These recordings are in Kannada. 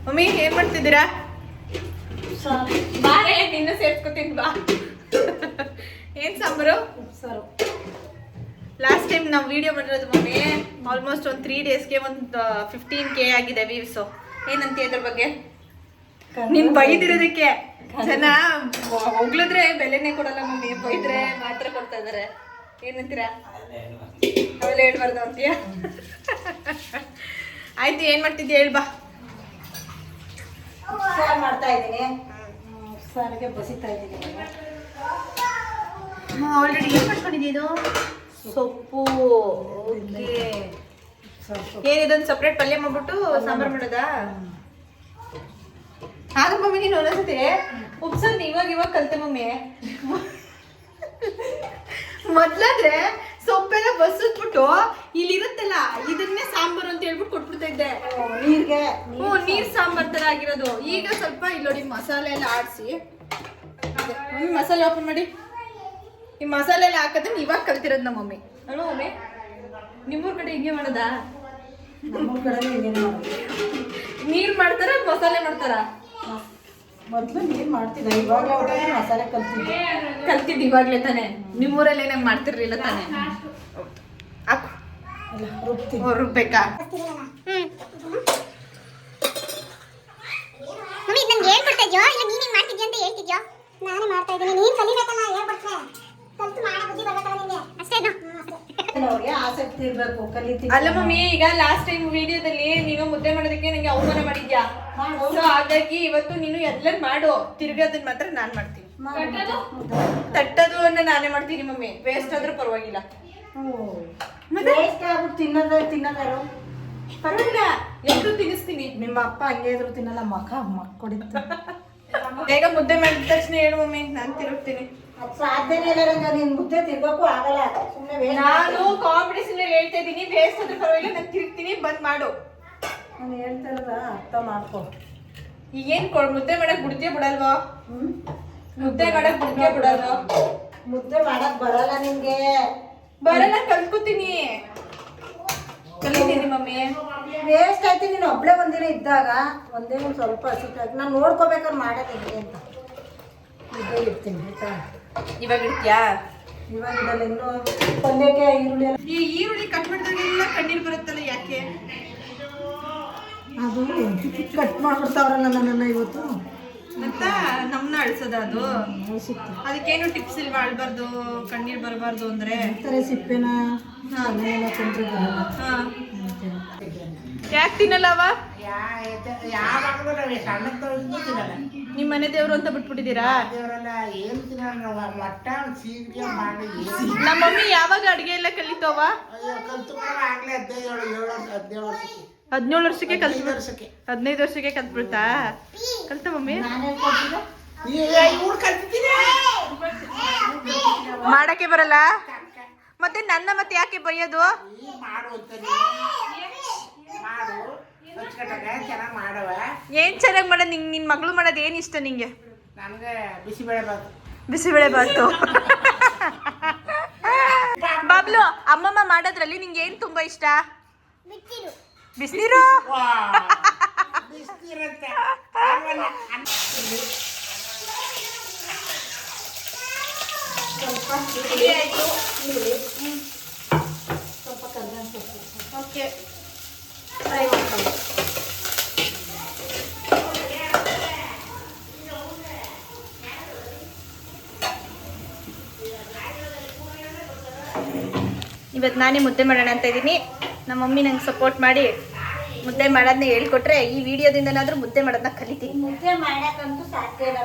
ಮಮ್ಮಿ ಏನ್ ಮಾಡ್ತಿದ್ದೀರಾ? ಬಾರೆ ನಿನ್ನ ಸೇರ್ಸ್ಕೊತೀನಿ ಬಾ. ಏನ್ ಸಾಂಬಾರು? ಲಾಸ್ಟ್ ಟೈಮ್ ನಾವು ವಿಡಿಯೋ ಮಾಡಿರೋದು ಮಮ್ಮಿ ಆಲ್ಮೋಸ್ಟ್ ಒಂದು 3 ಡೇಸ್ಗೆ ಒಂದು 15K ಆಗಿದೆ ವ್ಯೂಸು. ಏನಂತೀಯ ಅದ್ರ ಬಗ್ಗೆ? ನೀನ್ ಬೈದಿರೋದಕ್ಕೆ ಜನ ಹೊಗಳಿದ್ರೆ ಬೆಲೆನೇ ಕೊಡಲ್ಲ ಮಮ್ಮಿ, ಬೈದ್ರೆ ಮಾತ್ರ ಕೊಡ್ತಾ ಇದಾರೆ. ಏನಂತೀರಾ? ಅವೆಲ್ಲ ಹೇಳ್ಬಾರ್ದು ಅಂತೀಯ? ಆಯ್ತು, ಏನ್ ಮಾಡ್ತಿದ್ಯಾ ಹೇಳ್ಬಾ. ಸಾರು ಮಾಡ್ತಾ ಇದ್ದೀನಿ, ಸಾರಿಗೆ ಬಸಿತಾ ಇದ್ದೀನಿ. ಆಲ್ರೆಡಿ ಏನು ಮಾಡ್ಕೊಂಡಿದ್ದೀನು? ಸೊಪ್ಪು. ಓಕೆ, ಏನಿದೊಂದು ಸಪ್ರೇಟ್ ಪಲ್ಯ ಮಾಡ್ಬಿಟ್ಟು ಸಾಂಬಾರು ಮಾಡೋದಾ? ಆದ್ರೆ ಮಮ್ಮಿ ನೀನು ಒಂದೊಂದ್ಸತಿ ಉಪ್ಸೋದು ಇವಾಗ ಕಲ್ತೆ ಮಮ್ಮಿ. ಮೊದ್ಲಾದ್ರೆ ಸೊಪ್ಪೆಲ್ಲ ಬಸಿದ್ಬಿಟ್ಟು ಇಲ್ಲಿರುತ್ತಲ್ಲ ಇದನ್ನೇ ಸಾಂಬಾರು ಅಂತ ಹೇಳ್ಬಿಟ್ಟು ಕೊಟ್ಬಿಡ್ತಾ ಇದ್ದೆ ನೀರ್ಗೆ. ನೀರ್ ಸಾಂಬಾರ್ ತರ ಆಗಿರೋದು. ಈಗ ಸ್ವಲ್ಪ ಇಲ್ಲಿ ನೋಡಿ ಮಸಾಲೆ ಎಲ್ಲ ಆಡಿಸಿ ಮಸಾಲೆ ಓಪನ್ ಮಾಡಿ. ಈ ಮಸಾಲೆ ಎಲ್ಲ ಹಾಕಿದ್ರೆ ಇವಾಗ ಕಲ್ತಿರೋದು ನಮ್ಮ ಮಮ್ಮಿ ಅಲ್ವಾ ಮಮ್ಮಿ? ನಿಮ್ಮೂರ್ ಕಡೆ ಹಿಂಗೆ ಮಾಡೋದಾ? ನಮ್ಮೂರ್ ಕಡೆ ಹಿಂಗೇನೆ ಮಾಡೋದು. ನೀರ್ ಮಾಡ್ತಾರ ಮಸಾಲೆ ಮಾಡ್ತಾರ? ಮೊದ್ಲು ನೀರ್ ಮಾಡ್ತಿದ್ದೆ, ಇವಾಗಲೇ ಹೋಗಿ ಮಸಾಲೆ ಕಲ್ತಿದ್ದು ಇವಾಗ್ಲೇ ತಾನೆ. ನಿಮ್ಮೂರಲ್ಲಿ ಏನಾಗ ಮಾಡ್ತಿರ್ಲಿಲ್ಲ ತಾನೆ? ಹಾಕು, ರುಬ್ಬೇಕಾ? ಮಮ್ಮಿ ನಂಗೆ ಹೇಳ್ಬಿಡ್ತಾ ಇದ್ಯೋ ಇಲ್ಲ ನೀನೇನ್ ಮಾಡ್ತಿದ್ಯೋ ಅಂತ ಹೇಳ್ತಿದ್ಯೋ? ನಾನೇ ಮಾಡ್ತಾ ಇದ್ದೀನಿ, ನೀನ್ ಕಲಿಬೇಕಲ್ಲ, ಹೇಳ್ಬಿಟ್ರೆ ಕಲ್ತು ಮಾಡೋ ಬುದ್ಧಿ ಬರ್ಬೇಕಲ್ಲ ನಿಂಗೆ, ಅಷ್ಟೇನಾ? ಆಸಕ್ತಿ ಇರ್ಬೇಕು, ಕಲಿತೀವಿ. ಅಲ್ಲ ಮಮ್ಮಿ, ಈಗ ಲಾಸ್ಟ್ ಟೈಮ್ ವಿಡಿಯೋದಲ್ಲಿ ನೀನು ಮುದ್ದೆ ಮಾಡೋದಕ್ಕೆ ನಂಗೆ ಅವಮಾನ ಮಾಡಿದ್ಯಾ. ಸೊ ಹಾಗಾಗಿ ಇವತ್ತು ನೀನು ಎಲ್ಲ ಮಾಡು, ತಿರ್ಗೋದನ್ನ ಮಾತ್ರ ನಾನ್ ಮಾಡ್ತೀನಿ. ತಟ್ಟದು ಅನ್ನ ನಾನೇ ಮಾಡ್ತೀನಿ ಮಮ್ಮಿ, ವೇಸ್ಟ್ ಆದ್ರೂ ಪರವಾಗಿಲ್ಲ. ತಿನ್ನೋದಾರು ಪರವಾಗಿಲ್ಲ, ಎಲ್ರು ತಿನ್ನಿಸ್ತೀನಿ. ನಿಮ್ಮ ಅಪ್ಪ ಹಂಗೆ ಇದ್ರು ತಿನ್ನಲ್ಲ, ಮಕ್ಕೊಡಿತ್ತು. ಬೇಗ ಮುದ್ದೆ ಮಾಡಿದ ತಕ್ಷಣ ಹೇಳು ಮಮ್ಮಿ, ನಾನು ತಿರುಗ್ತೀನಿ. ಸಾಧ್ಯನೇ ಇಲ್ಲ ರಂಗ, ನೀನ್ ಮುದ್ದೆ ತಿರ್ಗೋಕು ಆಗಲ್ಲ. ಸುಮ್ಮನೆ ನಾನು ಕಾಂಪಿಟೇಷನ್ ಹೇಳ್ತಾ ಇದ್ದೀನಿ, ವೇಸ್ಟ್ ಆದ್ರೂ ಪರವಾಗಿಲ್ಲ, ನಾನು ತಿರುಗ್ತೀನಿ, ಬಂದ್ ಮಾಡು. ನಾನು ಹೇಳ್ತಾ ಇರೋದ ಅರ್ಥ ಮಾಡ್ಕೊ. ಈಗೇನ್ ಮುದ್ದೆ ಮಾಡಕ್ ಬಿಡ್ತೀಯ ಬಿಡಲ್ವಾ? ಮುದ್ದೆ ಮಾಡಕ್ ಬಿಡ್ತೀಯ ಬಿಡಲ್ವಾ? ಮುದ್ದೆ ಮಾಡಕ್ ಬರಲ್ಲ ನಿನ್ಗೆ? ಬರಲ್ಲ, ಕಲ್ತ್ಕೋತೀನಿ, ಕಲಿತೀನಿ ಮಮ್ಮಿ. ವೇಸ್ಟ್ ಆಯ್ತು, ನೀನು ಒಬ್ಳೆ ಒಂದಿನ ಇದ್ದಾಗ ಒಂದೇ ಒಂದು ಸ್ವಲ್ಪ ಹಸಿಟ್ಟಾಗಿ ನಾನು ನೋಡ್ಕೋಬೇಕಾದ್ರೆ ಮಾಡೋದು ಹೆಂಗೆ ಅಂತ ಮುದ್ದೆ ಇಡ್ತೀನಿ ಆಯ್ತಾ? ಇವಾಗ ಇಡ್ತೀಯಾ? ಇವಾಗ ಇದಲ್ಲ, ಇನ್ನು ಪಲ್ಯಕ್ಕೆ ಈರುಳ್ಳಿ ಈ ಈರುಳ್ಳಿ ಕಟ್ ಮಾಡಿದಾಗೆಲ್ಲ ಕಣ್ಣೀರು ಬರುತ್ತಲ್ಲ, ಯಾಕೆ? ಅದು ಕಟ್ ಮಾಡ್ಬಿಡ್ತಾವ್ರಲ್ಲ ನನ್ನನ್ನ ಇವತ್ತು ಅಂತ ನಮ್ನ ಅಳ್ಸದ ಅದು. ಅದಕ್ಕೇನು ಟಿಪ್ಸ್ ಇಲ್ವಾ ಅಳ್ಬಾರ್ದು, ಕಣ್ಣೀರ್ ಬರಬಾರ್ದು ಅಂದ್ರೆ? ಸಿಪ್ಪೆನ ಕೊಂಡ್ರೆ ಬರಲ್ಲ. ಯಾಕೆ ತಿನ್ನಲ್ಲವ? ನಿಮ್ ಮನೆ ದೇವ್ರು ಅಂತ ಬಿಟ್ಬಿಟ್ಟಿದ್ದೀರಾ? ನಮ್ಮ ಮಮ್ಮಿ ಯಾವಾಗ ಅಡ್ಗೆ ಎಲ್ಲ ಕಲಿತವ? 17 ವರ್ಷಕ್ಕೆ ಕಲ್ತು, 15 ವರ್ಷಕ್ಕೆ ಕಲ್ತ್ಬಿಡ್ತಾ? ಕಲ್ತ ಮಮ್ಮಿ? ಮಾಡಕ್ಕೆ ಬರಲ್ಲ ಮತ್ತೆ ನನ್ನ ಮತ್ತೆ ಯಾಕೆ ಬೈಯೋದು? ಏನ್ ಚೆನ್ನಾಗಿ ಮಾಡೋದು? ನಿನ್ ಮಗಳು ಮಾಡೋದು ಏನ್ ಇಷ್ಟ ನಿಂಗೆ? ಬಿಸಿಬೇಳೆ ಬಾತು. ಬಾಬ್ಲು, ಅಮ್ಮಮ್ಮ ಮಾಡೋದ್ರಲ್ಲಿ ನಿಂಗೆ ಏನ್ ತುಂಬಾ ಇಷ್ಟ? ಬಿಸಿನೀರು. ಸ್ವಲ್ಪ ಕರ್ಬೇವಿನ ಸೊಪ್ಪು. ಓಕೆ, ಫ್ರೈ ಮಾಡ್ಕೊಳ್ಳಿ. ಇವತ್ತು ನಾನೇ ಮುದ್ದೆ ಮಾಡೋಣ ಅಂತ ಇದ್ದೀನಿ. ನಮ್ಮ ಮಮ್ಮಿ ನಂಗೆ ಸಪೋರ್ಟ್ ಮಾಡಿ ಮುದ್ದೆ ಮಾಡೋದನ್ನ ಹೇಳ್ಕೊಟ್ರೆ ಈ ವಿಡಿಯೋದಿಂದನಾದ್ರೂ ಮುದ್ದೆ ಮಾಡೋದನ್ನ ಕಲಿತೀನಿ. ಮುದ್ದೆ ಮಾಡಕ್ಕಂತೂ ಸಾಧ್ಯ ಇಲ್ಲ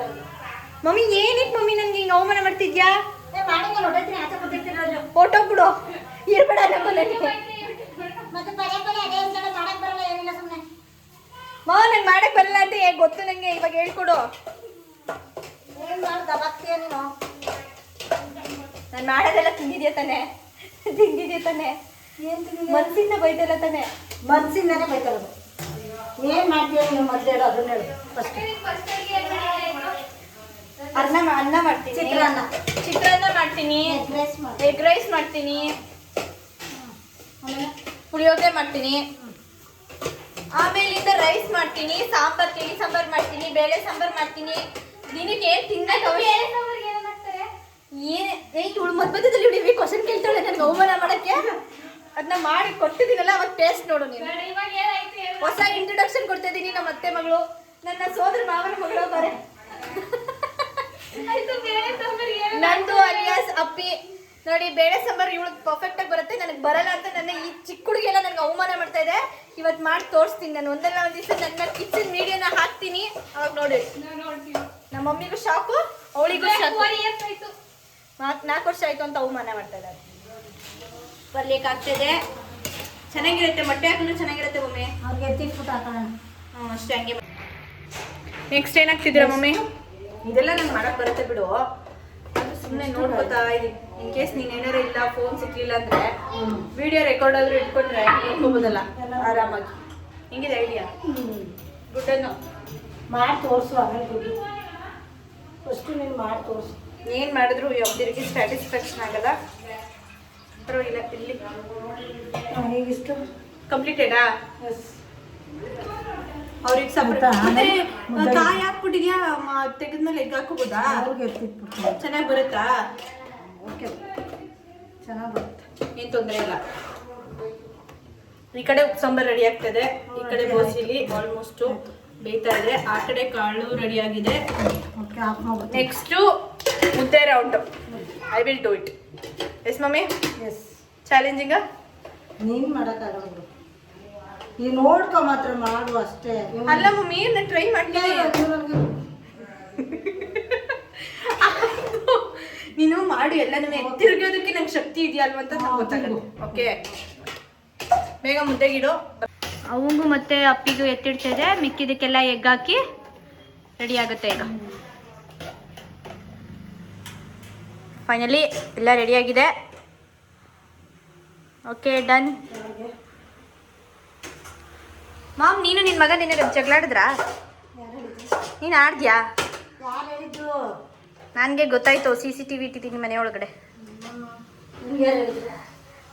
ಮಮ್ಮಿ. ಏನಿತ್ತು ಮಮ್ಮಿ ನನಗೆ ಹಿಂಗೆ ಅವಮಾನ ಮಾಡ್ತಿದ್ಯಾ? ಫೋಟೋ ಬಿಡು, ಇರ್ಬೇಡ ನಮ್ಮಲ್ಲಿ. ಮಾ ನಂಗೆ ಮಾಡಕ್ ಬರಲ್ಲ ಅಂತ ಗೊತ್ತು ನಂಗೆ, ಇವಾಗ ಹೇಳ್ಕೊಡು. ನಾನು ಮಾಡೋದೆಲ್ಲ ತಿಂದಿದ್ಯಾ ತಾನೆ? ತಿಂದಿದ್ಯಾ ತಾನೆ? ಮನ್ಸಿಂದ ಬೈತಲ್ಲ ತಾನೆ? ಮನ್ಸಿಂದಾನೆ ಬೈತಾರದು. ಏನ್ ಮಾಡ್ತೀಯ ನೀವು ಮೊದಲು ಹೇಳು, ಅದನ್ನ ಹೇಳು ಫಸ್ಟ್. ಅನ್ನ ಮಾಡ್ತೀನಿ, ಚಿತ್ರಾನ್ನ ಮಾಡ್ತೀನಿ, ಎಗ್ ರೈಸ್ ಮಾಡ್ತೀನಿ, ಪುಳಿಯೋಗರೆ ಮಾಡ್ತೀನಿ, ಆಮೇಲಿಂದ ರೈಸ್ ಮಾಡ್ತೀನಿ, ಸಾಂಬಾರ್ ತಿಳಿ ಸಾಂಬಾರ್ ಮಾಡ್ತೀನಿ, ಬೇಳೆ ಸಾಂಬಾರ್ ಮಾಡ್ತೀನಿ. ದಿನಕ್ಕೆ ಏನ್ ತಿನ್ನಕ್ಕೆ ಇವಳು ಮಧ್ಯದಲ್ಲಿ ಇವಳಿಗೆ ಕ್ವಶನ್ ಕೇಳ್ತಾಳೆ ನನಗೆ ಅವಮಾನ ಮಾಡಕ್ಕೆ. ಅದನ್ನ ಮಾಡಿ ಕೊಟ್ಟಿದ್ದೀನಲ್ಲ ಅವಾಗ ಟೇಸ್ಟ್ ನೋಡು ನೀನು. ಹೊಸ ಇಂಟ್ರೊಡಕ್ಷನ್ ಕೊಡ್ತಾ ಇದ್ದೀನಿ. ನಮ್ಮ ಅತ್ತೆ ಮಗಳು, ನನ್ನ ಸೋದರ ಮಾವನ ಮಗಳು ಬರೆ ನಂದು ಅಲಿಯಾಸ್ ಅಪ್ಪಿ. ನೋಡಿ ಬೇಳೆ ಸಾಂಬಾರು ಇವಳು ಪರ್ಫೆಕ್ಟ್ ಆಗಿ ಬರುತ್ತೆ, ನನಗೆ ಬರಲ್ಲ ಅಂತ ನನ್ನ ಈ ಚಿಕ್ಕ ಹುಡುಗಿಯೆಲ್ಲ ನನಗೆ ಅವಮಾನ ಮಾಡ್ತಾ ಇದೆ. ಇವತ್ತು ಮಾಡಿ ತೋರಿಸ್ತೀನಿ ನಾನು. ಒಂದಲ್ಲ ಒಂದು ದಿವಸ ನನ್ನ ಕಿಚನ್ ವಿಡಿಯೋನ ಹಾಕ್ತೀನಿ, ಅವಾಗ ನೋಡಿ. ನಮ್ಮ ಮಮ್ಮಿಗೂ ಶಾಕು, ಅವಳಿಗೂ ಶಾಕು. 4 ವರ್ಷ ಆಯ್ತು ಅಂತ ಅವಮಾನ ಮಾಡ್ತಾ ಇದ್ದಾರೆ. ಬರ್ಲಿಕ್ಕೆ ಆಗ್ತಿದೆ. ಚೆನ್ನಾಗಿರುತ್ತೆ, ಮೊಟ್ಟೆ ಹಾಕಿದ್ರು ಚೆನ್ನಾಗಿರುತ್ತೆ ಮಮ್ಮಿ. ಅವ್ರಿಗೆ ಎತ್ತಿಟ್ಬಿಟ್ಟು ಹಾಕೋಣ. ಅಷ್ಟೇ ಹಂಗೆ. ನೆಕ್ಸ್ಟ್ ಏನಾಗ್ತಿದ್ದೀರಾ ಮಮ್ಮಿ? ಇದೆಲ್ಲ ನಂಗೆ ಮಾಡಕ್ ಬರುತ್ತೆ ಬಿಡು, ಅದು ಸುಮ್ಮನೆ ನೋಡ್ಕೋತಾ ಇದೀನಿ. ಇನ್ ಕೇಸ್ ನೀನ್ ಏನಾರು ಇಲ್ಲ, ಫೋನ್ ಸಿಕ್ಲಿಲ್ಲ ಅಂದ್ರೆ ವಿಡಿಯೋ ರೆಕಾರ್ಡ್ ಆದ್ರೂ ಇಟ್ಕೊಂಡ್ರೆ ನೋಡ್ಕೋಬೋದಲ್ಲ ಆರಾಮಾಗಿ. ಹೆಂಗಿದೆ ಐಡಿಯಾ? ಗುಡ್ ಅನ್ನು ಮಾಡಿ ತೋರಿಸು, ಆಮೇಲೆ ದುಡ್ಡು ಫಸ್ಟು ನೀನು ಮಾಡಿ ತೋರಿಸು. ಏನ್ ಮಾಡಿದ್ರು ಒಬ್ಬರಿಗೆ ಸ್ಯಾಟಿಸ್ಫ್ಯಾಕ್ಷನ್ ಆಗಲ್ಲ. ಪರವಾಗಿಲ್ಲ. ಇಲ್ಲಿ ಹೀಗಿಷ್ಟು ಕಂಪ್ಲೀಟೆಡಾ? ಎಸ್. ಅವ್ರಿಗೆ ಸಪರೇಟ್ ಕಾಯಿ ಹಾಕ್ಬಿಟ್ಟಿದ್ಯಾ? ತೆಗೆದ್ಮೇಲೆ ಎಗ್ ಹಾಕೋಬೋದಾ? ಅವ್ರಿಗೆ ಎತ್ತಿಟ್ಬಿಟ್ಟು ಚೆನ್ನಾಗಿ ಬರುತ್ತಾ? ಓಕೆ, ಚೆನ್ನಾಗಿ ಬರುತ್ತೆ, ಏನ್ ತೊಂದರೆ ಇಲ್ಲ. ಈ ಕಡೆ ಉಪ್ಪು ಸಾಂಬಾರ್ ರೆಡಿ ಆಗ್ತದೆ, ಈ ಕಡೆ ಬೋಸಿಲಿ ಆಲ್ಮೋಸ್ಟ್ ಬೇಯ್ತಾ ಇದೆ, ಆ ಕಡೆ ಕಾಳು ರೆಡಿ ಆಗಿದೆ. ಓಕೆ, ಆಫ್ ಮಾಡ್ಬಿಟ್ಟು ನೆಕ್ಸ್ಟು ಮುದ್ದೆ round. I will do it. Yes mummy? Yes. Challenging? ನೀನು ಮಾಡೋಕ್ಕಾಗಲ್ಲ ಬಿಡು, ಈ ನೋಡ್ಕೊ ಮಾತ್ರ ಮಾಡು ಅಷ್ಟೇ. ಅಲ್ಲ ಮಮ್ಮಿ, ನಾನು ಟ್ರೈ ಮಾಡ್ತೀನಿ. ನೀನು ಮಾಡು ಎಲ್ಲ. ನಮಗೆ ತಿರ್ಗೋದಕ್ಕೆ ನಂಗೆ ಶಕ್ತಿ ಇದೆಯಲ್ವ ಅಂತ ನಂಗೆ ಗೊತ್ತಾಗಲ್ಲ. ಓಕೆ, ಬೇಗ ಮುದ್ದೆಗಿಡು. ಅವಂಗೂ ಮತ್ತೆ ಅಪ್ಪಿಗೂ ಎತ್ತಿಡ್ತಿದೆ, ಮಿಕ್ಕಿದಕ್ಕೆಲ್ಲ ಎಗ್ ಹಾಕಿ ರೆಡಿ ಆಗುತ್ತೆ ಈಗ. ಫೈನಲಿ ಎಲ್ಲ ರೆಡಿಯಾಗಿದೆ. Okay, done. ಮಾಮ್, ನೀನು ನಿನ್ನ ಮಗ ನಿನ್ನೆ ಜಗಳಾಡಿದ್ರಾ? ನೀನು ಆಡ್ದ್ಯಾ? ಯಾರು ಹೇಳಿದ್ದು? ನನಗೆ ಗೊತ್ತಾಯ್ತು, CCTV ಇಟ್ಟಿದ್ದೀನಿ ಮನೆ ಒಳಗಡೆ.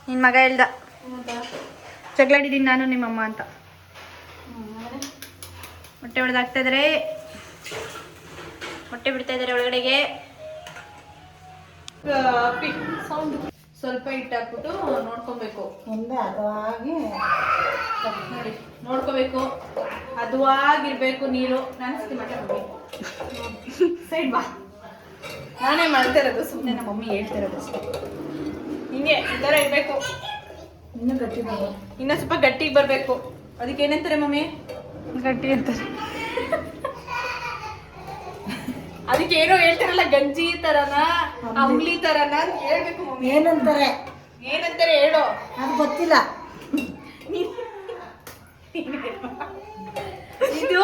ನಿನ್ನ ಮಗ ಹೇಳ್ದ ಜಗಳಾಡಿದ್ದೀನಿ ನಾನು ನಿಮ್ಮಮ್ಮ ಅಂತ. ಮೊಟ್ಟೆ ಹೊಡೆದಾಗ್ತಾ ಇದ್ದಾರೆ, ಮೊಟ್ಟೆ ಬಿಡ್ತಾ ಇದ್ದಾರೆ ಒಳಗಡೆಗೆ. ಸ್ವಲ್ಪ ಹಿಟ್ಟು ಹಾಕ್ಬಿಟ್ಟು ನೋಡ್ಕೊಬೇಕು. ಮುಂದೆ ಅದವಾಗಿ ನೋಡಿ, ನೋಡ್ಕೋಬೇಕು, ಹದವಾಗಿರ್ಬೇಕು ನೀರು. ನಾನು ಸೈಡ್ ಬಾ, ನಾನೇ ಮಾಡ್ತಾ ಇರೋದು, ಸುಮ್ಮನೆ ನಮ್ಮ ಮಮ್ಮಿ ಹೇಳ್ತಾ ಇರೋದು ಅಷ್ಟೇ. ಹಿಂಗೆ ಈ ಥರ ಇರಬೇಕು. ಇನ್ನೂ ಗಟ್ಟಿ ಬರೋದು, ಇನ್ನೂ ಸ್ವಲ್ಪ ಗಟ್ಟಿಗೆ ಬರಬೇಕು. ಅದಕ್ಕೆ ಏನಂತಾರೆ ಮಮ್ಮಿ? ಗಟ್ಟಿ ಅಂತಾರೆ. ಅದಕ್ಕೆ ಏನೋ ಹೇಳ್ತಾರಲ್ಲ, ಗಂಜಿ ತರನ, ಅಂಬ್ಲಿ ತರನ ಅಂತ ಹೇಳ್ಬೇಕು ಮಮ್ಮಿ. ಏನಂತಾರೆ? ಏನಂತಾರೆ ಹೇಳು. ಅದು ಗೊತ್ತಿಲ್ಲ. ಇದು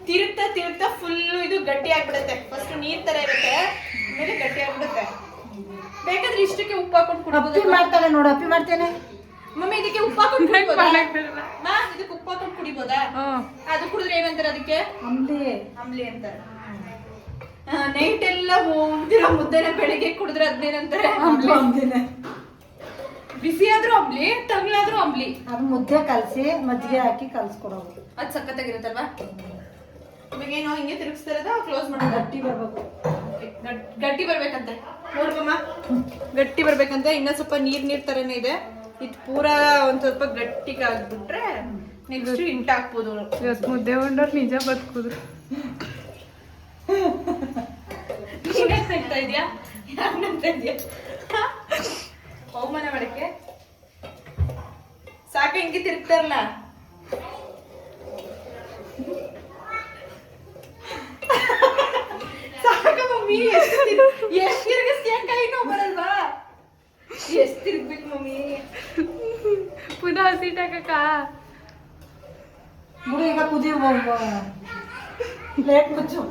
ತಿರುಗ್ತಾ ತಿರುಗ್ತಾ ಫುಲ್ಲು ಇದು ಗಟ್ಟಿ ಆಗ್ಬಿಡುತ್ತೆ. ಫಸ್ಟ್ ನೀರ್ ತರ ಇರುತ್ತೆ, ಆಮೇಲೆ ಗಟ್ಟಿ ಆಗ್ಬಿಡುತ್ತೆ. ಬೇಕಾದ್ರೆ ಇಷ್ಟಕ್ಕೆ ಉಪ್ಪು ಹಾಕೊಂಡು ಅಪ್ಪಿ ಕುಡಿಬೋದು. ಮಾಡ್ತಾಳೆ ನೋಡು, ಅಪ್ಪಿ ಮಾಡ್ತೇನೆ. ಮಮ್ಮಿ ಇದಕ್ಕೆ ಉಪ್ಪು ಹಾಕೊಂಡು ಕುಡಿಬೋದಾ? ಇದಕ್ಕೆ ಉಪ್ಪು ಹಾಕೊಂಡು ಕುಡಿಬೋದಾ? ಅದು ಕುಡಿದ್ರೆ ಏನಂತಾರೆ ಅದಕ್ಕೆ? ಅಂಬ್ಲಿ. ಅಂಬ್ಲಿ ಅಂತಾರೆ. ನೈಟ್ ಎಲ್ಲ ಉಂದಿರೋ ಮುದ್ದೆನ ಬೆಳಿಗ್ಗೆ ಕುಡಿದ್ರೆ ಅದನ್ನೇನಂತಾರೆ? ಅಂಬ್ಲಿನೇ. ಬಿಸಿ ಆದ್ರೂ ಅಂಬ್ಲಿ, ತಗ್ಲಾದ್ರೂ ಅಂಬ್ಲಿ. ಅದು ಮುದ್ದೆ ಕಲಸಿ ಮಜ್ಜಿಗೆ ಹಾಕಿ ಕಲ್ಸ್ಕೊಡೋದು. ಅದು ಸಖತ್ತಾಗಿರುತ್ತಲ್ವಾ? ಇವಾಗೇನೋ ಹಿಂಗೆ ತಿರುಗಿಸ್ತಾ ಇರೋದು, ಕ್ಲೋಸ್ ಮಾಡೋದು. ಗಟ್ಟಿ ಬರ್ಬೇಕು, ಗಟ್ಟಿ ಬರ್ಬೇಕಂತೆ. ನೋಡ್ಕಮ್ಮ, ಗಟ್ಟಿ ಬರ್ಬೇಕಂತೆ. ಇನ್ನ ಸ್ವಲ್ಪ ನೀರ್ ತರನೇ ಇದೆ. ಇದು ಪೂರಾ ಒಂದ್ ಸ್ವಲ್ಪ ಗಟ್ಟಿಗೆ ಆಗ್ಬಿಟ್ರೆ ನೆಕ್ಸ್ಟ್ ಹಿಂಟ್ ಹಾಕ್ಬೋದು. ಇವತ್ತು ಮುದ್ದೆ ಉಂಡೋರು ನಿಜ ಬದುಕುದ್ರು. ನಗ್ತಾ ಇದ್ಯಾ? ಯಾಕೆ ನಗ್ತಾ ಇದ್ಯಾ? ಅವಮಾನ ಮಾಡಕ್ಕೆ ಸಾಕ ಹಿಂಗೆ ತಿರುಗ್ತಾರಲ್ಲ. ಸಾಕ ಮಮ್ಮಿ, ಎಷ್ಟು ತಿರುಗಿಸ್ತೀಯ? ಕೈ ನೋವು ಬರಲ್ವಾ? ಎಷ್ಟು ತಿರುಗ್ಬೇಕು ಮಮ್ಮಿ? ಪುನಃ ಹಸಿಟ್ಟಾಕ ಬಿಡು. ಈಗ ಕುದಿ ಪ್ಲೇಟ್ ಮುಚ್ಚು,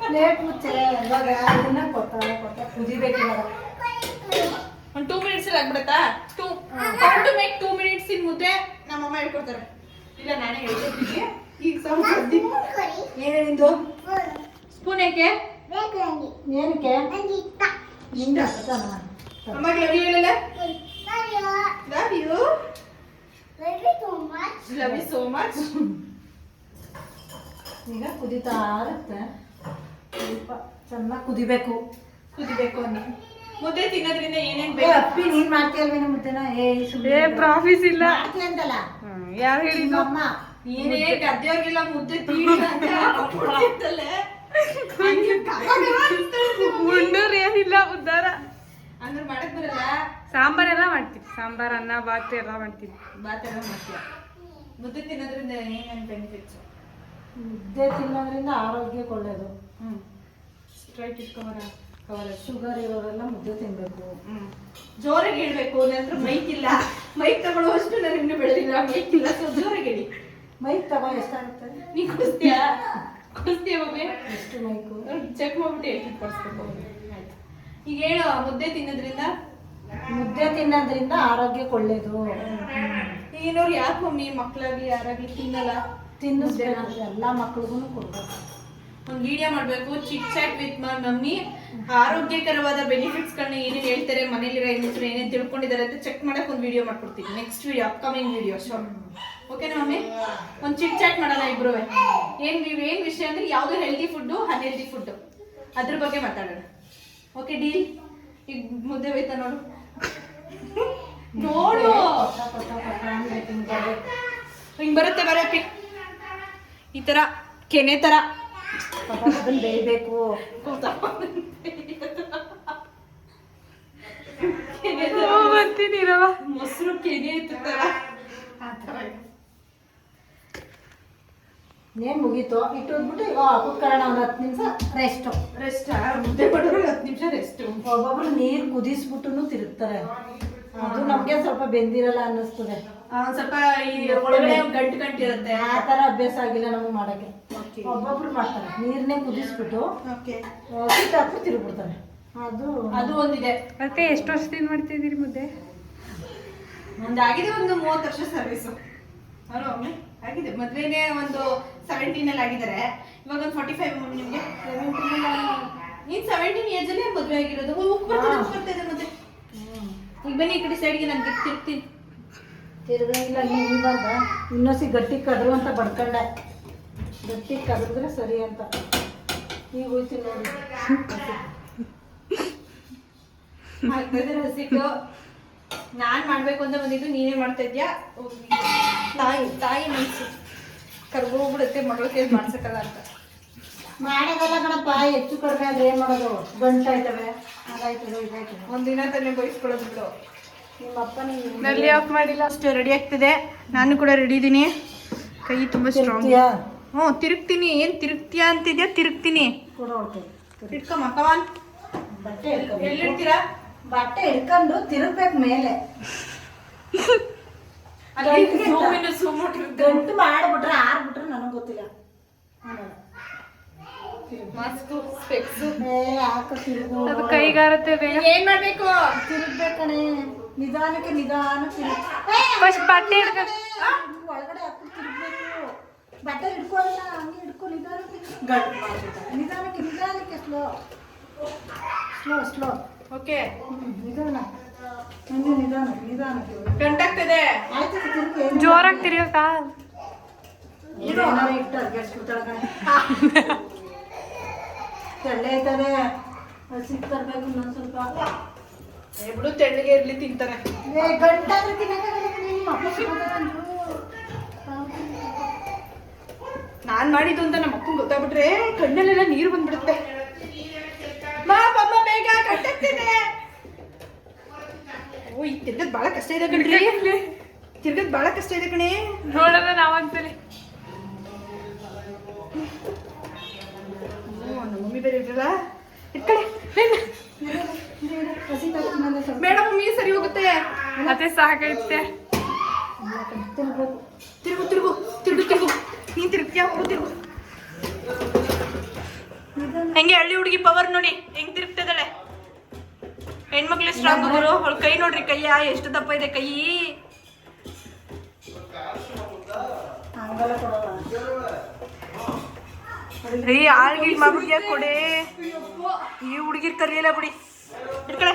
ಪ್ಲೇಟ್ ಮುಚ್ಚೆ. ಇವಾಗ ಅದನ್ನ ಕೊಟ್ಟ ಕುದಿಬೇಕು. ಇವಾಗ ಒಂದು 2 ಮಿನಿಟ್ಸ್ ಅಲ್ಲಿ ಆಗ್ಬಿಡತ್ತಾ? ಟು ಮೇಕ್ 2 ಮಿನಿಟ್ಸ್ ಇನ್ ಮುದ್ದೆ ನಮ್ಮಮ್ಮ ಹೇಳ್ಕೊಡ್ತಾರೆ. ಇಲ್ಲ ನಾನೇ ಹೇಳ್ಕೊಡ್ತೀನಿ. ಈಗ ಸೌಂಡ್ ಏನೇನಿಂದು ಸ್ಪೂನ್ ಏಕೆ? ಏನಕ್ಕೆ? ನಿಂದ ಅಮ್ಮ ಲವ್ ಯು ಹೇಳಲ್ಲ? Love you. Love you so much. ಈಗ ಕುದೀತಾ ಇರುತ್ತೆ, ಸ್ವಲ್ಪ ಚೆನ್ನಾಗಿ ಕುದಿಬೇಕು. ಅನ್ನಿ ಮುದ್ದೆ ತಿನ್ನೋದ್ರಿಂದ ಏನೇನ್ ಏ ಬೇಕು? ಅಪ್ಪಿ ನೀನ್ ಮಾಡ್ತೀಯಲ್ವೇನೋ ಮುದ್ದೆನ? ಏ ಪ್ರಾಫಿಸ್ ಇಲ್ಲ. ಮಾಡ್ತೀಯ ಅಂತಲ್ಲ ಯಾರು ಹೇಳಿದ್ದು? ಅಮ್ಮ. ಏನೇ ಗದ್ದೆಯವ್ರಿಗೆಲ್ಲ ಮುದ್ದೆ ತೀಡಿ ಅಂತ ಹಾಕ್ಬಿಡ್ತಿರ್ತಲೆ. ಹಂಗೆ ಕರ್ಕೊಂಡ್ ಬರ್ತಾರೆ. ಮುಂಡೂರು ಏನಿಲ್ಲ ಉದ್ದಾರ. ಅಂದ್ರೆ ಮಾಡಕ್ ಬರಲ್ಲ. ಸಾಂಬಾರೆಲ್ಲ ಮಾಡ್ತೀವಿ, ಸಾಂಬಾರ್ ಅನ್ನ ಬಾತ್ ಎಲ್ಲ ಮಾಡ್ತೀವಿ. ಬಾತೆಲ್ಲ ಮಾಡ್ತೀಯ. ಮುದ್ದೆ ತಿನ್ನೋದ್ರಿಂದ ಏನೇನ್ ಬೆನಿಫಿಟ್ಸ್? ಮುದ್ದೆ ತಿನ್ನೋದ್ರಿಂದ ಆರೋಗ್ಯಕ್ಕೆ ಒಳ್ಳೇದು. ಸ್ಟ್ರೈಟ್ ಇಟ್ಕೊಂಬರ ಶುಗರ್ ಇರೋರೆಲ್ಲ ಮುದ್ದೆ ತಿನ್ಬೇಕು. ಜೋರಾಗಿ ಹೇಳ್ಬೇಕು. ನಂತರ ಮೈಕ್ ಇಲ್ಲ, ಮೈಕ್ ತಗೊಳ್ಳುವಷ್ಟು ನಾನು ಇನ್ನು ಬೆಳೆದಿಲ್ಲ, ಮೈಕ್ ಇಲ್ಲ. ಸೊ ಜೋರಾಗಿ ಹೇಳಿ. ಮೈಕ್ ತಗೋ, ಎಷ್ಟಾಗುತ್ತೆ? ನೀ ಕುಡಿಸ್ತೀಯಾ ಮಮ್ಮಿ? ಎಷ್ಟು ಮೈಕು? ಚೆಕ್ ಮಾಡ್ಬಿಟ್ಟು ಹೇಳ್ತೀನಿ, ಕೊಡಿಸ್ಬೇಕು. ಆಯ್ತು, ಈಗ ಹೇಳು. ಮುದ್ದೆ ತಿನ್ನೋದ್ರಿಂದ ಮುದ್ದೆ ತಿನ್ನೋದ್ರಿಂದ ಆರೋಗ್ಯಕ್ಕೆ ಒಳ್ಳೇದು. ಈಗಿನವ್ರು ಯಾಕೆ ಮಮ್ಮಿ ಮಕ್ಕಳಾಗ್ಲಿ ಯಾರಾಗ್ಲಿ ತಿನ್ನಲ್ಲ? ತಿನ್ನಿಸ್ಬೇಕು, ಎಲ್ಲ ಮಕ್ಳಿಗೂ ಕೊಡ್ಬೇಕು. ಒಂದು ವಿಡಿಯೋ ಮಾಡಬೇಕು, ಚಿಟ್ ಚಾಟ್ ವಿತ್ ಮಮ್ಮಿ. ಆರೋಗ್ಯಕರವಾದ ಬೆನಿಫಿಟ್ಸ್ ಗಳನ್ನ ಏನೇನು ಹೇಳ್ತಾರೆ, ಮನೇಲಿರೋ ಹೆಂಗಸರು ಏನೇನು ತಿಳ್ಕೊಂಡಿದ್ದಾರೆ ಅಂತ ಚೆಕ್ ಮಾಡಕ್ ಒಂದು ವಿಡಿಯೋ ಮಾಡ್ಕೊಡ್ತೀನಿ. Next video, upcoming video. ಓಕೆನಾ ಮಮ್ಮಿ? ಒಂದು ಚಿಟ್ ಚಾಟ್ ಮಾಡೋಣ ಇಬ್ರು. ಏನ್ ವಿಷಯ ಅಂದ್ರೆ ಯಾವ್ದು ಹೆಲ್ದಿ ಫುಡ್ಡು, ಅನ್ಹೆಲ್ದಿ ಫುಡ್ಡು, ಅದ್ರ ಬಗ್ಗೆ ಮಾತಾಡೋಣ. Okay deal? ಈಗ ಮುದ್ದೆ ಹೋಯ್ತಾ ನೋಡು. ನೋಡು ಹಿಂಗ್ ಬರುತ್ತೆ ಬರಪ್ಪಿ, ಈ ತರ ಕೆನೆ ತರ ಅದನ್ನ ಬೇಯಬೇಕು. ಬರ್ತೀನಿ ರವ. ಮೊಸರು ಕೆನೆ ಇರ್ತಾರ ಆ ತರ. ಏನ್ ಮುಗೀತು, ಇಟ್ಟೋದ್ಬಿಟ್ಟು ಈಗ ಕುತ್ಕೊಳ್ಳೋಣ ಒಂದು 10 ನಿಮಿಷ ರೆಸ್ಟ್. ಮುದ್ದೆ ಮಾಡೋರು 10 ನಿಮಿಷ ರೆಸ್ಟ್. ಒಬ್ಬೊಬ್ರು ನೀರು ಕುದಿಸ್ಬಿಟ್ಟು ತಿರುಗ್ತಾರೆ, ಅದು ನಮ್ಗೆ ಸ್ವಲ್ಪ ಬೆಂದಿರಲ್ಲ ಅನ್ನಿಸ್ತದೆ. ಸ್ವಲ್ಪ ಈ ಒಳಗಡೆ ಗಂಟು ಇರುತ್ತೆ. ಆ ತರ ಅಭ್ಯಾಸ ಆಗಿಲ್ಲ ನಮಗೆ ಮಾಡಕ್ಕೆ. ಒಬ್ಬೊಬ್ರು ಮಾಡ್ತಾರೆ, ನೀರ್ನೇ ಕುದಿಸ್ಬಿಟ್ಟು ಹಾಕಿ ತಿರುಗ್ಬಿಡ್ತಾರೆ. ಅದು ಒಂದಿದೆ. ಮತ್ತೆ ಎಷ್ಟು ವರ್ಷದಿಂದ ಮಾಡ್ತಿದ್ದೀರಿ ಮುದ್ದೆ? ಒಂದಾಗಿದೆ, ಒಂದು 30 ವರ್ಷ ಸರ್ವಿಸ್. ಅಲ್ವಾ ಮಮ್ಮಿ? ಆಗಿದೆ. ಮದ್ವೆನೇ ಒಂದು 17 ಅಲ್ಲಿ ಆಗಿದ್ದಾರೆ. ಇವಾಗ ಒಂದು 45 ಮಮ್ಮಿ ನಿಮ್ಗೆ. ನೀನ್ 17 ಏಜ್ ಅಲ್ಲಿ ಮದ್ವೆ ಆಗಿರೋದು. ಬರ್ತಾ ಇದೆ ಮತ್ತೆ. ಈಗ ಬನ್ನಿ ಈ ಕಡೆ ಸೈಡ್ಗೆ, ನಾನು ತಿರುಗ್ತೀನಿ. ತಿರ್ಗಂಗಿಲ್ಲ, ಇವಾಗ ಇನ್ನೊಸಿ ಗಟ್ಟಿ ಕದ್ರು ಅಂತ ಬಡ್ಕೊಂಡೆ. ಗಟ್ಟಿ ಕದ್ರಿದ್ರೆ ಸರಿ ಅಂತ ಈಗ ಹೋಯ್ತೀನಿ ನೋಡಿ. ಹಸಿಟ್ಟು ನಾನ್ ಮಾಡ್ಬೇಕು ಅಂತ ಬಂದಿದ್ದು, ನೀನೇ ಮಾಡ್ತಾ ಇದ್ಯಾ. ತಾಯಿ ಮನ್ಸು ಕರ್ಗೋಗ್ಬಿಡುತ್ತೆ, ಮಗಳ ಕೈ ಮಾಡ್ಸಕ್ಕಲ್ಲ ಅಂತ ಮಾಡೋದಲ್ಲ ಕಣಪ್ಪ. ಹೆಚ್ಚು ಕಡಿಮೆ ಆದ್ರೆ ಏನ್ ಮಾಡೋದು, ಗಂಟಾಯ್ತವೆ, ಅದಾಯ್ತದೆ ಇದಾಯ್ತದೆ. ಒಂದಿನ ತಾನೇ ಬಯಸ್ಕೊಳ್ಳೋದು ಬಿಡು. ನಿಮ್ಮಪ್ಪ ನಲ್ಲಿ ಆಫ್ ಮಾಡಿಲ್ಲ. ಅಷ್ಟೇ ರೆಡಿ ಆಗ್ತಿದೆ. ನಾನು ಕೂಡ ರೆಡಿ ಇದ್ದೀನಿ. ಕೈ ತುಂಬಾ ಸ್ಟ್ರಾಂಗ್. ಹ್ಞೂ ತಿರುಗ್ತೀನಿ. ಏನ್ ತಿರುಗ್ತೀಯಾ ಅಂತಿದ್ಯಾ? ತಿರುಗ್ತೀನಿ. ಕೂಡ ಹೊಡ್ತೀವಿ. ಇಟ್ಕಮ್ಮ ಕಮಾನ್. ಬಟ್ಟೆ ಹಿಡ್ಕೊಂಡು ಎಲ್ಲಿಡ್ತೀರಾ? ಬಟ್ಟೆ ಹಿಡ್ಕೊಂಡು ತಿರುಗ್ಬೇಕು ಮೇಲೆ. ಗಂಟು ಮಾಡ್ಬಿಟ್ರೆ ಆರ್ಬಿಟ್ರೆ ನನಗೆ ಗೊತ್ತಿಲ್ಲ. ಮಾಸ್ಕು ಸ್ಪೆಕ್ಸು ಹಾಕೋ ತಿರುಗು. ಅದು ಕೈಗಾರತ್ತೆ ಬೇಗ. ಏನ್ ಮಾಡ್ಬೇಕು? ತಿರುಗ್ಬೇಕಣೆ, ನಿಧಾನಕ್ಕೆ ಫಸ್ಟ್ ಬಟ್ಟೆ ಹಿಡ್ಕ. ಒಳಗಡೆ ಹಾಕಿ ತಿರುಗ್ಬೇಕು. ಬಟ್ಟೆ ಹಿಡ್ಕೊಳ್ಳಲ್ಲ, ಹಂಗೆ ಹಿಡ್ಕೊ. ನಿಧಾನಕ್ಕೆ ಗಂಟು ಮಾಡ್ಬಿಟ್ಟ. ನಿಧಾನಕ್ಕೆ ಸ್ಲೋ. ಓಕೆ, ನಿಧಾನ. ನಿಧಾನಕ್ಕೆ ಗಂಟಾಗ್ತದೆ. ಆಯ್ತು, ತಿರುಗಿ. ಜೋರಾಗಿ ತಿರ್ಗಕ್ಕ. ಏನಾರು ಇಟ್ಟು ಅಡ್ಗೆಸ್ಬಿಡ್ತಾಳೆ. ತೆಳ್ಳೆ ಐತದೆ, ಹಸಿ ತರಬೇಕು ಇನ್ನೊಂದು ಸ್ವಲ್ಪ. ಬಿಡು, ತೆಳ್ಳಗೆ ಇರ್ಲಿ, ತಿಂತಾರೆ. ಗಂಟಾದ್ರೆ ತಿನ್ನಕ್ಕಾಗಲ್ಲ ನಿಮ್ಮ ಮಕ್ಕಳು. ನಾನ್ ಮಾಡಿದ್ದು ಅಂತ ನಮ್ಮ ಅಪ್ಪಂಗೆ ಗೊತ್ತಾಗ್ಬಿಟ್ರೆ ಕಣ್ಣಲ್ಲೆಲ್ಲ ನೀರು ಬಂದ್ಬಿಡುತ್ತೆ. ಬೇಗ ಕಟ್ಟಾಗ್ತಿದೆ. ಓ, ಈ ತಿರ್ಗದ್ ಬಹಳ ಕಷ್ಟ ಇದೆ ಕಣ್ರಿ. ತಿರ್ಗದ್ ಬಹಳ ಕಷ್ಟ ಇದೆ ಕಣೆ. ನೋಡೋಣ ನಾವಂತಲೇ. ನಮ್ಮ ಮಮ್ಮಿ ಬೇರೆ ಇರಲ್ಲ. ಇಟ್ಕಡೆ ಬೇಡ ಮಮ್ಮಿ, ಸರಿ ಹೋಗುತ್ತೆ. ಮತ್ತೆ ಸಾಕೈತೆ. ತಿರುಗು. ನೀನ್ ತಿರುಗ್ತೀಯ? ತಿರುಗು. ಹೆಂಗೆ ಹಳ್ಳಿ ಹುಡುಗಿ ಪವರ್ ನೋಡಿ, ಹೆಂಗ್ ತಿರುಗ್ತಿದ್ದಾಳೆ. ಹೆಣ್ಮಕ್ಳು ಸ್ಟ್ರಾಂಗ್ ಅವರು. ಅವಳ ಕೈ ನೋಡ್ರಿ, ಕೈಯ ಎಷ್ಟು ದಪ್ಪ ಇದೆ ಕೈ. ರೀ ಆಳ್ಗಿಲ್ ಮಾಡ್ಬಿಟ್ಯಾ ಕೊಡೆ. ಈ ಹುಡುಗಿರ್ ಕರಿಯಲ್ಲ ಬಿಡಿ. ಇಟ್ಕಡೆ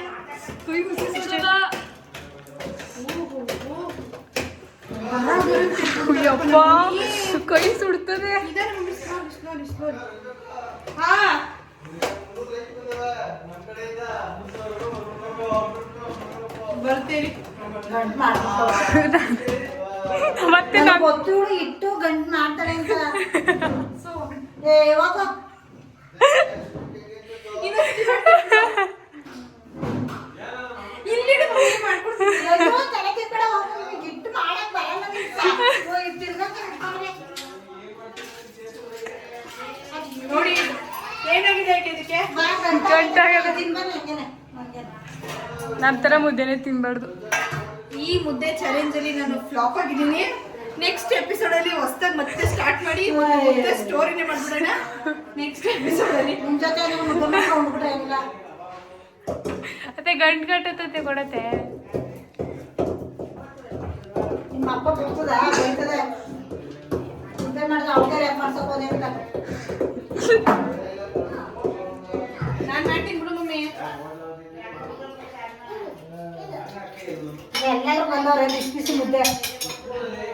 ಬರ ಅಯ್ಯಪ್ಪ ಕೈ ಸುಡ್ತದೆ. ಹಾ ಬರ್ತೀರಿ. ಗಂಟು ಮಾಡ್ಬಿಟ್ಟು ಮತ್ತೆ ನನಗ್ ಗೊತ್ತು ಇವ್ಳು ಇಟ್ಟು ಗಂಟು ಮಾಡ್ತಾಳೆ ಅಂತ. ಏ ಹೋಗೋ. ಅಯ್ಯೋ, ತಲೆ ಕೆಡ್ಬೇಡ, ಹೋಗು, ನಿನಗ್ ಇಟ್ಟು ಮಾಡಕ್ ಬರಲ್ಲ ನಿಂಗೆ. ಓ, ಇಟ್ಟು ತಿರ್ಗಕ್ಕೆ ಹಿಡ್ಕೊಂಡ್ರೆ. ನೋಡಿ ಏನಾಗಿದೆ ಇದಕ್ಕೆ. ಬಾ, ಗಂಟಾಗದೆ. ತಿನ್ಬಾರ್ದು ಹಂಗೇನೆ, ಹಂಗೇನೆ. ನಮ್ಮ ಥರ ಮುದ್ದೆನೇ ತಿನ್ಬಾರ್ದು. ಈ ಮುದ್ದೆ ಚಾಲೆಂಜ್ ಅಲ್ಲಿ ನಾನು ಫ್ಲಾಪ್ ಆಗಿದ್ದೀನಿ. ನೆಕ್ಸ್ಟ್ ಎಪಿಸೋಡ್ ಅಲ್ಲಿ ಹೊಸದಾಗಿ ಮತ್ತೆ ಸ್ಟಾರ್ಟ್ ಮಾಡಿ ಮುದ್ದೆ ಸ್ಟೋರಿನೇ ಮಾಡ್ಬಿಡೋಣ. ನೆಕ್ಸ್ಟ್ ಎಪಿಸೋಡ್ ಅಲ್ಲಿ ನಿಮ್ ಜೊತೆ ನೀವು ಮುದ್ದೆ ಮಾಡ್ಕೊಂಡ್ಬಿಟ್ರೆ ಇಲ್ಲ. ಮತ್ತೆ ಗಂಟು ಕಟ್ಟುತ್ತೆ ಕೊಡತ್ತೆ. ನಿಮ್ಮ ಅಪ್ಪ ಬಿಡ್ತದ ಬೈತದೆ. ಮುದ್ದೆ ಮಾಡಿದ್ರೆ ಅವ್ರಿಗೆ ರ್ಯಾಪ್ ಮಾಡ್ಸಕ್ ಹೋದೆ ಅಂತ. ನಾನು ಮಾಡ್ತೀನಿ ಬಿಡು ಮಮ್ಮಿ. ಎಲ್ಲರೂ ಬಂದವ್ರೆ ಬಿಸಿ ಬಿಸಿ ಮುದ್ದೆ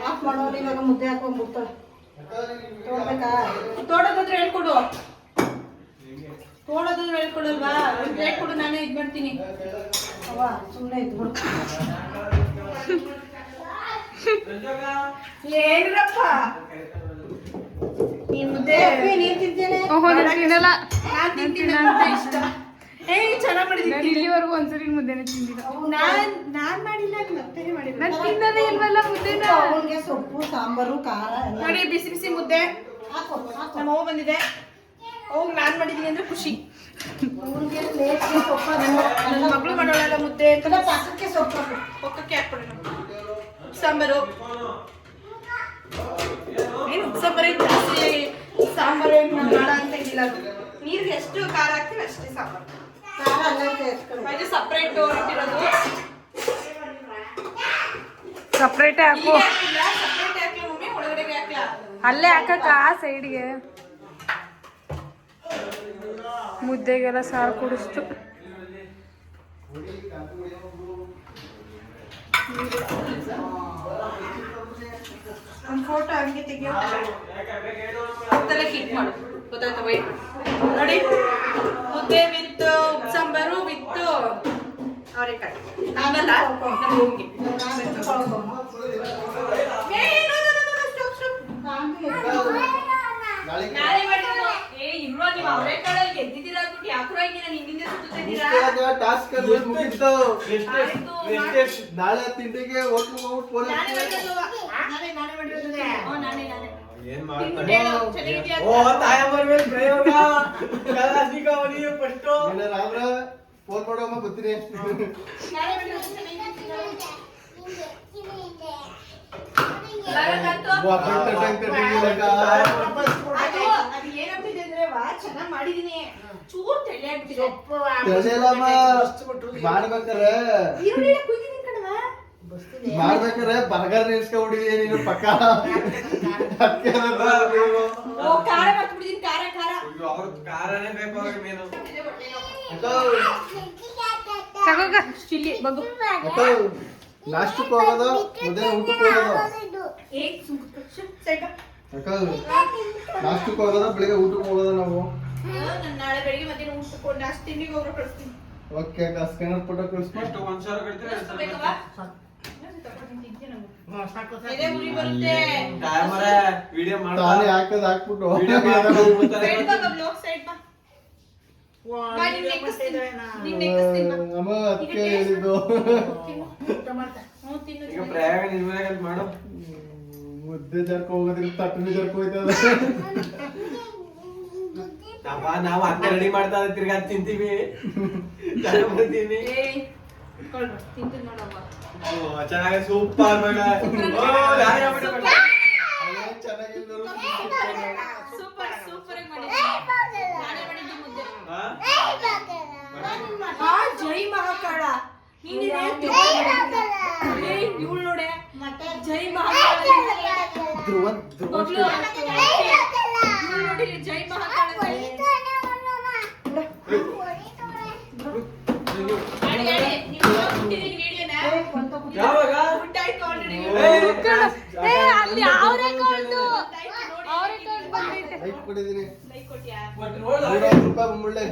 ಆಫ್ ಮಾಡೋರು ಇವಾಗ ಮುದ್ದೆ ಹಾಕೊಂಡ್ ಬಿಡ್ತಾರೆ. ತೋಡ್ಬೇಕಾ? ತೋಡೋದಾದ್ರೆ ಹೇಳ್ಕೊಡು. ತೋಡೋದಾದ್ರೆ ಹೇಳ್ಕೊಡಲ್ವಾ? ಒಂದು ಪ್ಲೇಟ್ ಕೊಡು, ನಾನೇ ಇದು ಮಾಡ್ತೀನಿ. ಅವ್ವ ಸುಮ್ಮನೆ ಇದ್ಬಿಡು. ಏನಪ್ಪ ನೀನ್ ಮುದ್ದೆ ನೀನ್ ತಿಂತೇನೆ. ಓಹೋ ನಾನು ತಿನ್ನಲ್ಲ. ನಾನ್ ತಿಂತೀನಿ ಅಂತ ಇಷ್ಟ. ಚೆನ್ನಾಗ್ ನಾನು ಮಾಡಿದ್ದೀನಿ. ಇಲ್ಲಿವರೆಗೂ ಒಂದ್ಸರಿ ಮುದ್ದೆನೇ ತಿಂದಿಲ್ಲ. ನಾನ್ ಮಾಡಿಲ್ಲ, ನಿಮ್ಮ ಅತ್ತೆನೇ ಮಾಡಿಲ್ಲ. ನಾನು ತಿನ್ನೋದೇ ಇಲ್ವಲ್ಲ ಮುದ್ದೆನ. ಅವನಿಗೆ ಸೊಪ್ಪು ಸಾಂಬಾರು ಖಾರ ಎಲ್ಲ ನೋಡಿ ಬಿಸಿ ಬಿಸಿ ಮುದ್ದೆ ಹಾಕೋ, ಹಾಕೋ. ನಮ್ಮ ಅವ್ವ ಬಂದಿದೆ. ಅವಾಗ ನಾನ್ ಮಾಡಿದೀನಿ ಅಂದ್ರೆ ಖುಷಿ. ಅವ್ನಿಗೆ ಪ್ಲೇಟ್ಗೆ ಸೊಪ್ಪು ಅದನ್ನು ನನ್ನ ಮಗಳು ಮಾಡೋಳಲ್ಲ ಮುದ್ದೆ ಅಂತ ಎಲ್ಲ ಪಾಕಕ್ಕೆ ಸೊಪ್ಪು ಹಾಕು. ಪಕ್ಕಕ್ಕೆ ಹಾಕ್ಬಿಡೋಣ. ಸಾಂಬಾರು ಏನು ಸಾಂಬಾರು ಜಾಸ್ತಿ ಸಾಂಬಾರು ಮಾಡ ಅಂತ ಇದಿಲ್ಲ. ನೀರಿಗೆ ಎಷ್ಟು ಖಾರ ಹಾಕ್ತೀವಿ ಅಷ್ಟೇ ಸಾಂಬಾರು. ಖಾರ ಅಲ್ಲೇ ಸೇರಿಸ್ಕೊಳ್ಳಿ. ಇದು ಸಪ್ರೇಟ್ ಇಟ್ಟಿರೋದು. ಸಪ್ರೇಟೇ ಹಾಕು. ಸಪ್ರೇಟ್ ಹಾಕ್ಲಾ ಮಮ್ಮಿ? ಒಳಗಡೆಗೆ ಹಾಕ್ಲಾ? ಅಲ್ಲೇ ಹಾಕಕ್ಕ ಆ ಸೈಡ್ಗೆ. ಮುದ್ದೆಗೆಲ್ಲ ಸಾರು ಕುಡಿಸ್ತು. ಒಂದು ಫೋಟೋ ಹಂಗೆ ತೆಗಿಯೋ. ಹಿಟ್ ಮಾಡು, ಗೊತ್ತಾಯ್ತಾ? ವೈಟ್ ನೋಡಿ, ಮುದ್ದೆ ವಿತ್ ಸಾಂಬಾರು ವಿತ್ ಅವರೆಕಾಯಿ. ಆಮೇಲೆ ನಮ್ಮ ಹೋಗಿ ನಾಳೆ ಮಾಡಿದ್ದು. ಇವ್ರು ನೀವು ಅವರೆಕಾಳಲ್ಲಿ ಗೆದ್ದಿದ್ದೀರಾ ಅಂದ್ಬಿಟ್ಟು ಯಾಕ್ರೋ ಹಿಂಗೆ ನಾನು ಹಿಂದಿಂದ ಸುತ್ತಿದ್ದೀರಾ? ನಾಳೆ ತಿಂಡಿಗೆ ಹೋಟ್ಲು ಹೋಗ್ಬಿಟ್ಟು ನಾನೇ ಮಾಡಿರೋದು. ನಾನೇ ಮಾಡಿರೋದು. ನಾನೇ ಏನ್ ತಿಂದ್ಬಿಟ್ಟು ಹೇಳು, ಚೆನ್ನಾಗಿದ್ಯಾ ಅಂತ. ಓ ತಾಯಮ್ಮರ ಮೇಲೆ ಪ್ರಯೋಗ ಕಲಾಸಿಕ ಅವನಿಗೆ ಫಸ್ಟ್ ರಾಮ್ರ ಫೋನ್ ಮಾಡೋಮ್ಮ ಬರ್ತೀನಿ. ನಾನೇ ಮಾಡಿರೋದು ಚೆನ್ನಾಗಿದ್ಯಾ? ಬರಕಂತು. ಅದು ಏನಂತಿದೆ ಅಂದ್ರೆ ಚೆನ್ನಾಗ್ ಮಾಡಿದೀನಿ, ಚೂರ್ ತೆಳ್ಳೆ ಆಗ್ಬಿಟ್ಟಿದೆ. ಮಾಡ್ಬೇಕಾರೆ ಈರುಳ್ಳಿ ಕುಯ್ದಿದ್ದೀನಿ ಕಣವ. ಮಾಡ್ಬೇಕಾರೆ ಬರ್ಗರ್ ನಿಲ್ಸ್ಕೊಂಡ್ಬಿಟ್ಟಿದೀಯ ನೀನು ಪಕ್ಕ. ಓ ಖಾರ ಮಾಡ್ಬಿಟ್ಟಿದೀನಿ, ಖಾರ ಖಾರ. ಕಾರನೇ ಬೇಕು ಅವ್ರಿಗೆ ಮೇನು. ತಗೋಗ ಚಿಲ್ಲಿ ಬಗ್ಗು. ನಾಷ್ಟಕ್ಕೆ ಹೋಗೋದು ಮಧ್ಯಾಹ್ನ ಊಟಕ್ಕೆ ಹೋಗೋದು. ನಾಷ್ಟಕ್ಕೆ ಹೋಗೋದ ಬೆಳಿಗ್ಗೆ ಊಟಕ್ಕೆ ಹೋಗೋದ ನಾವು. ನಾನು ನಾಳೆ ಬೆಳಿಗ್ಗೆ ಮಧ್ಯಾಹ್ನ ಊಟಕ್ಕೆ ಅಷ್ಟು ತಿಂಡಿಗೆ ಹೋಗ್ರೆ ಕಳಿಸ್ತೀನಿ. ಓಕೆ ಸ್ಕ್ಯಾನರ್ ಫೋಟೋ ಕಳಿಸ್ಬಿಟ್ಟು ಎಷ್ಟು ಬೇಕವ್ವ? ಎದೆ ಉರಿ ಬರುತ್ತೆ. ತಾನೇ ಹಾಕೋದು ಹಾಕ್ಬಿಟ್ಟು ಸೈಡ್ ಬಾ ಬಬ್ಲು, ಸೈಡ್ ಬಾ. ಬಾ, ನಿನ್ ನೆಕ್ಕಿಸ್ತೀನಿ. ನಿನ್ ನೆಕ್ಕಿಸ್ತೀನಿ ಬಾ. ಅಮ್ಮ ಅದಕ್ಕೆ ಹೇಳಿದ್ದು ಹ್ಞೂ, ತಿನ್ನು ಈಗ ಪ್ರಯಾಗ ನಿರ್ಮಲ ಮಾಡು. ಮುದ್ದೆ ಜರ್ಕ ಹೋಗೋದ್ರಿಂದ ತಟ್ಟನೆ ಜರ್ಕ ಹೋಯ್ತದ. ನಾವು ಅತ್ತೆ ರೆಡಿ ಮಾಡ್ತಾ ತಿರ್ಗಾ ತಿಂತೀವಿ. ಬರ್ತೀನಿ ತಿಂತೀನಿ ನೋಡವ್ವ. ಚೆನ್ನಾಗಿ ಸೂಪರ್ ಮಗ. ಸೂಪರ್ ಸೂಪರ್ ಆಗಿ ಮಾಡಿದ್ದೀನಿ. ನಾನೇ ಮಾಡಿದ್ದು ಮುದ್ದೆ. ಜೈ ಮಹಾಕಾಳ. ಇವಳು ನೋಡೆ ಜೈ ಮಹಾಕಾಳ. ಧ್ರುವ ಮಗ್ಳು ಇವಳು ನೋಡಿ ಜೈ ಮಹಾಕಾಳ. ಯಾವಾಗ ಊಟ ಆಯ್ತು ಆಲ್ರೆಡಿ. ನಮ್ದು ಅವ್ರ ಅಕೌಂಟ್ ಅವ್ರ ಅಕೌಂಟ್ ಬಂದೈತೆ. ಲೈಕ್ ಕೊಟ್ಟಿದ್ದೀನಿ. ಲೈಕ್ ಕೊಟ್ಯಾ? ಬಟ್ ₹100 ಮುಳ್ಳೆ.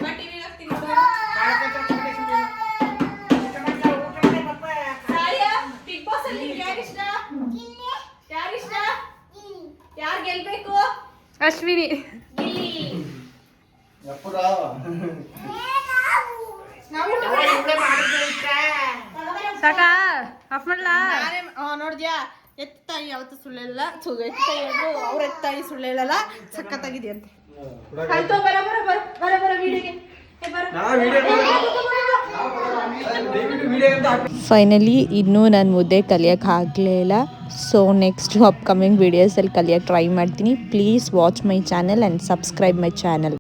ಬಾ ಟಿವಿ ಹಾಕ್ತೀನಿ ನೋಡು. ಸಾಯ, ಬಿಗ್ ಬಾಸ್ ಅಲ್ಲಿ ನಿಂಗೆ ಯಾರಿಷ್ಟ? ಯಾರಿಷ್ಟ? ಯಾರ್ ಗೆಲ್ಬೇಕು? ಅಶ್ವಿನಿ ಗಿಲ್ಲಿ. ಎಪ್ಪುರ. ಸಾಕಾ ಆಫ್ ಮಾಡ್ಲಾ? ನೋಡಿದ್ಯಾ ಎತ್ತಾಯಿ ಯಾವತ್ತು ಸುಳ್ಳೆಲ್ಲ ಎತ್ತಾಯಿ ಅವ್ರ ಎತ್ತಾಯಿ ಸುಳ್ಳೆಲ್ಲ ಸಖತ್ತಾಗಿದೆಯಂತೆ. ಆಯ್ತು ಬರ ಬರ ಬರ ಬರ ಬರ ವಿಡಿಯೋಗೆ ಫೈನಲಿ ಇನ್ನೂ ನಾನು ಮುದ್ದೆ ಕಲಿಯೋಕೆ ಆಗಲಿಲ್ಲ. ಸೊ ನೆಕ್ಸ್ಟ್ ಅಪ್ಕಮಿಂಗ್ ವೀಡಿಯೋಸಲ್ಲಿ ಕಲಿಯೋಕ್ಕೆ ಟ್ರೈ ಮಾಡ್ತೀನಿ. Please watch my channel and subscribe my channel.